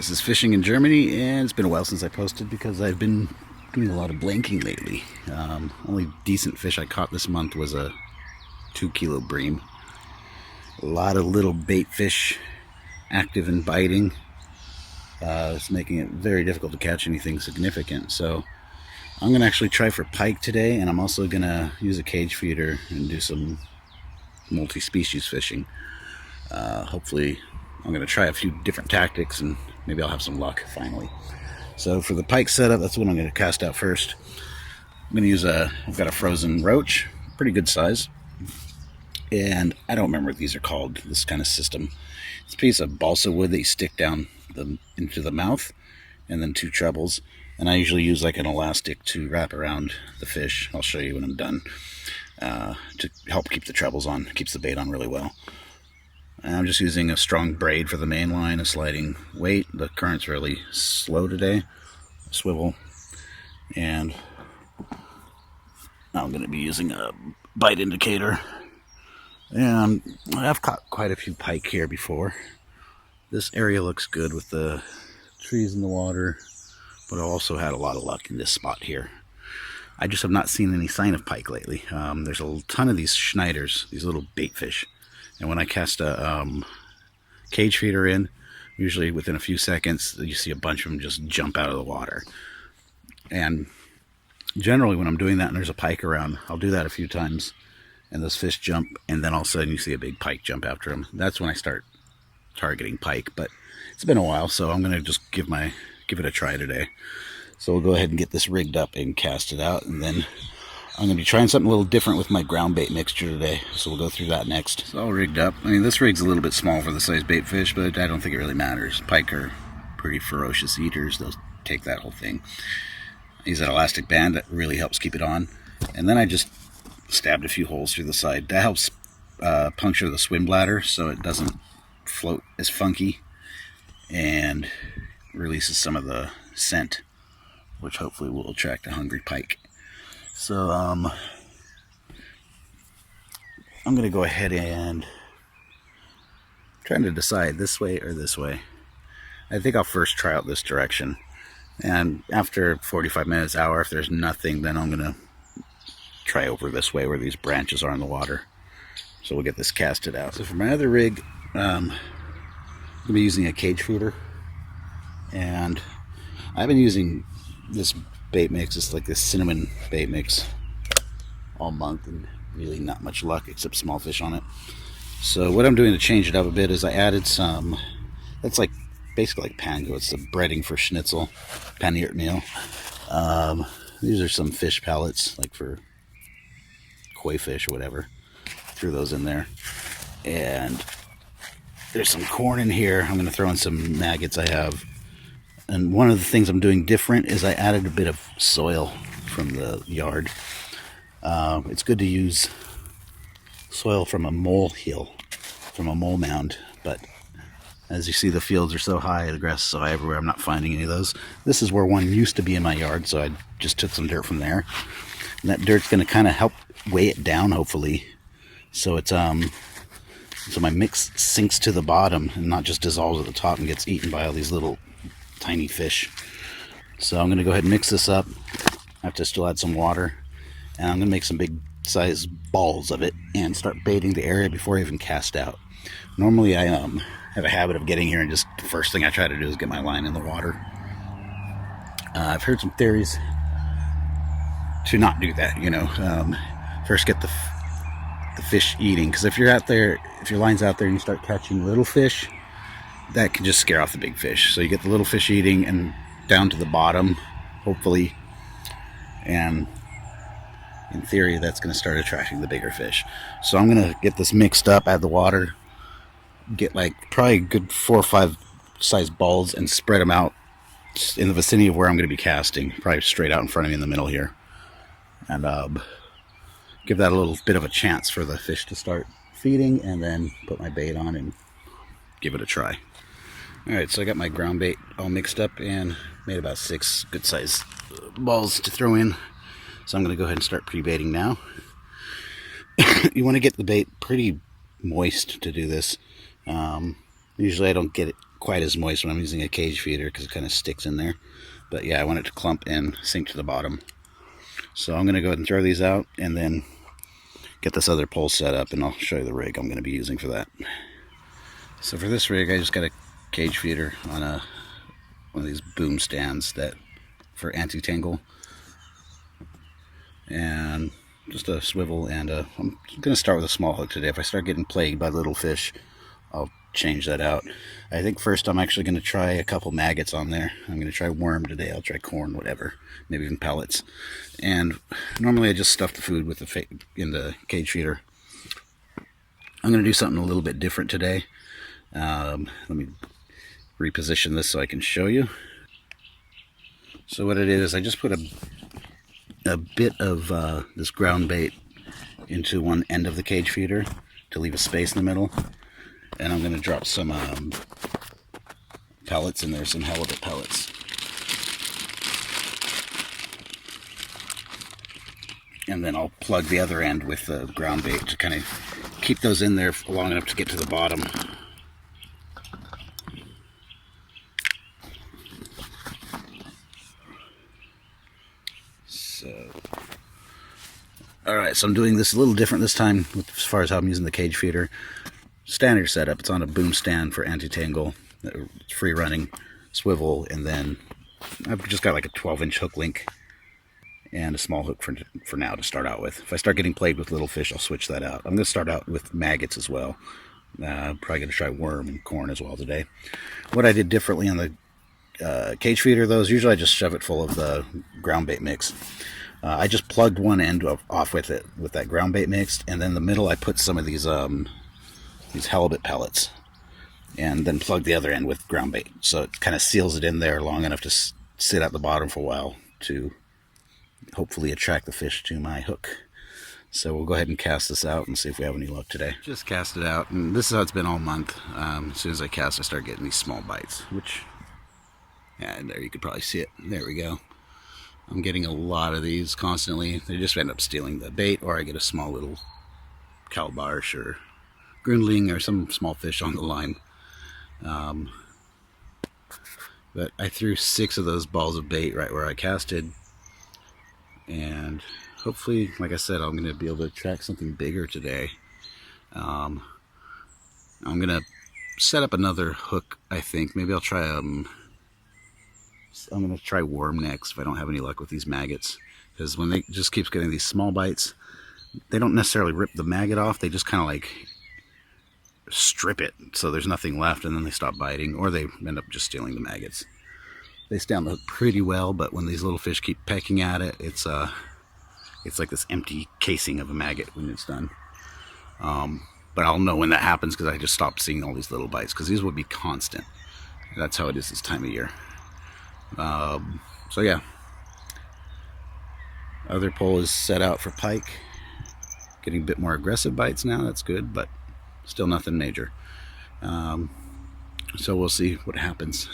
This is fishing in Germany, and it's been a while since I posted because I've been doing a lot of blanking lately. Only decent fish I caught this month was a 2-kilo bream. A lot of little bait fish active and biting. It's making it very difficult to catch anything significant. So I'm going to actually try for pike today, and I'm also going to use a cage feeder and do some multi-species fishing. Hopefully I'm going to try a few different tactics and maybe I'll have some luck finally. So for the pike setup, that's what I'm going to cast out first. I'm going to use I've got a frozen roach, pretty good size. And I don't remember what these are called, this kind of system. It's a piece of balsa wood that you stick down into the mouth, and then 2 trebles. And I usually use like an elastic to wrap around the fish. I'll show you when I'm done, to help keep the trebles on. It keeps the bait on really well. And I'm just using a strong braid for the main line, a sliding weight. The current's really slow today. Swivel. And now I'm going to be using a bite indicator. And I've caught quite a few pike here before. This area looks good with the trees in the water, but I also had a lot of luck in this spot here. I just have not seen any sign of pike lately. There's a ton of these SCHNEIDERs, these little bait fish. And when I cast a cage feeder in, usually within a few seconds, you see a bunch of them just jump out of the water. And generally when I'm doing that and there's a pike around, I'll do that a few times. And those fish jump, and then all of a sudden you see a big pike jump after them. That's when I start targeting pike. But it's been a while, so I'm going to just give it a try today. So we'll go ahead and get this rigged up and cast it out, and then I'm going to be trying something a little different with my ground bait mixture today, so we'll go through that next. It's all rigged up. I mean, this rig's a little bit small for the size bait fish, but I don't think it really matters. Pike are pretty ferocious eaters. They'll take that whole thing. I use that elastic band that really helps keep it on. And then I just stabbed a few holes through the side. That helps puncture the swim bladder so it doesn't float as funky, and releases some of the scent, which hopefully will attract a hungry pike. So I'm going to go ahead and trying to decide this way or this way. I think I'll first try out this direction, and after 45 minutes, hour, if there's nothing, then I'm going to try over this way where these branches are in the water. So we'll get this casted out. So for my other rig, I'm going to be using a cage feeder, and I've been using this bait mix. It's like this cinnamon bait mix all month, and really not much luck except small fish on it. So what I'm doing to change it up a bit is I added some, that's like basically like pango. It's the breading for schnitzel, paniertes meal. These are some fish pellets, like for koi fish or whatever. Threw those in there, and there's some corn in here. I'm going to throw in some maggots I have. And one of the things I'm doing different is I added a bit of soil from the yard. It's good to use soil from a mole hill, from a mole mound, but as you see, the fields are so high, the grass is so high everywhere, I'm not finding any of those. This is where one used to be in my yard, so I just took some dirt from there. And that dirt's going to kind of help weigh it down, hopefully, so it's so my mix sinks to the bottom and not just dissolves at the top and gets eaten by all these little tiny fish. So I'm going to go ahead and mix this up. I have to still add some water, and I'm going to make some big size balls of it and start baiting the area before I even cast out. Normally I have a habit of getting here and just the first thing I try to do is get my line in the water. I've heard some theories to not do that, you know. First get the fish eating, because if you're out there, if your line's out there and you start catching little fish, that can just scare off the big fish. So you get the little fish eating and down to the bottom, hopefully, and in theory that's going to start attracting the bigger fish. So I'm going to get this mixed up, add the water, get like probably a good 4 or 5 size balls and spread them out in the vicinity of where I'm going to be casting, probably straight out in front of me in the middle here, and give that a little bit of a chance for the fish to start feeding, and then put my bait on and give it a try. Alright, so I got my ground bait all mixed up and made about 6 good sized balls to throw in. So I'm going to go ahead and start pre-baiting now. You want to get the bait pretty moist to do this. Usually I don't get it quite as moist when I'm using a cage feeder because it kind of sticks in there. But yeah, I want it to clump and sink to the bottom. So I'm going to go ahead and throw these out and then get this other pole set up, and I'll show you the rig I'm going to be using for that. So for this rig, I just got a cage feeder on one of these boom stands that for anti-tangle, and just a swivel, and I'm going to start with a small hook today. If I start getting plagued by little fish, I'll change that out. I think first I'm actually going to try a couple maggots on there. I'm going to try worm today. I'll try corn, whatever, maybe even pellets. And normally I just stuff the food with in the cage feeder. I'm going to do something a little bit different today. Let me reposition this so I can show you. So what it is, I just put a bit of this ground bait into one end of the cage feeder to leave a space in the middle. And I'm going to drop some pellets in there, some halibut pellets. And then I'll plug the other end with the ground bait to kind of keep those in there long enough to get to the bottom. So, alright, so I'm doing this a little different this time as far as how I'm using the cage feeder. Standard setup, it's on a boom stand for anti-tangle, it's free running, swivel, and then I've just got like a 12-inch hook link and a small hook for now to start out with. If I start getting plagued with little fish, I'll switch that out. I'm going to start out with maggots as well. Probably going to try worm and corn as well today. What I did differently on the cage feeder, though, is usually I just shove it full of the ground bait mix. I just plugged one end off with it, with that ground bait mixed, and then in the middle I put some of these halibut pellets, and then plug the other end with ground bait. So it kind of seals it in there long enough to sit at the bottom for a while to hopefully attract the fish to my hook. So we'll go ahead and cast this out and see if we have any luck today. Just cast it out, and this is how it's been all month. As soon as I cast, I start getting these small bites, which, yeah, there you could probably see it. There we go. I'm getting a lot of these constantly. They just end up stealing the bait, or I get a small little calabash or grundling or some small fish on the line. But I threw 6 of those balls of bait right where I casted, and hopefully, like I said, I'm going to be able to attract something bigger today. I'm going to set up another hook, I think. Maybe I'll try I'm going to try worm next if I don't have any luck with these maggots, because when they just keeps getting these small bites, they don't necessarily rip the maggot off, they just kind of like strip it so there's nothing left, and then they stop biting, or they end up just stealing the maggots. They stay on the hook pretty well, but when these little fish keep pecking at it, it's like this empty casing of a maggot when it's done. But I'll know when that happens because I just stopped seeing all these little bites, because these would be constant. That's how it is this time of year. So yeah, other pole is set out for pike. Getting a bit more aggressive bites now, that's good, but still nothing major. So we'll see what happens.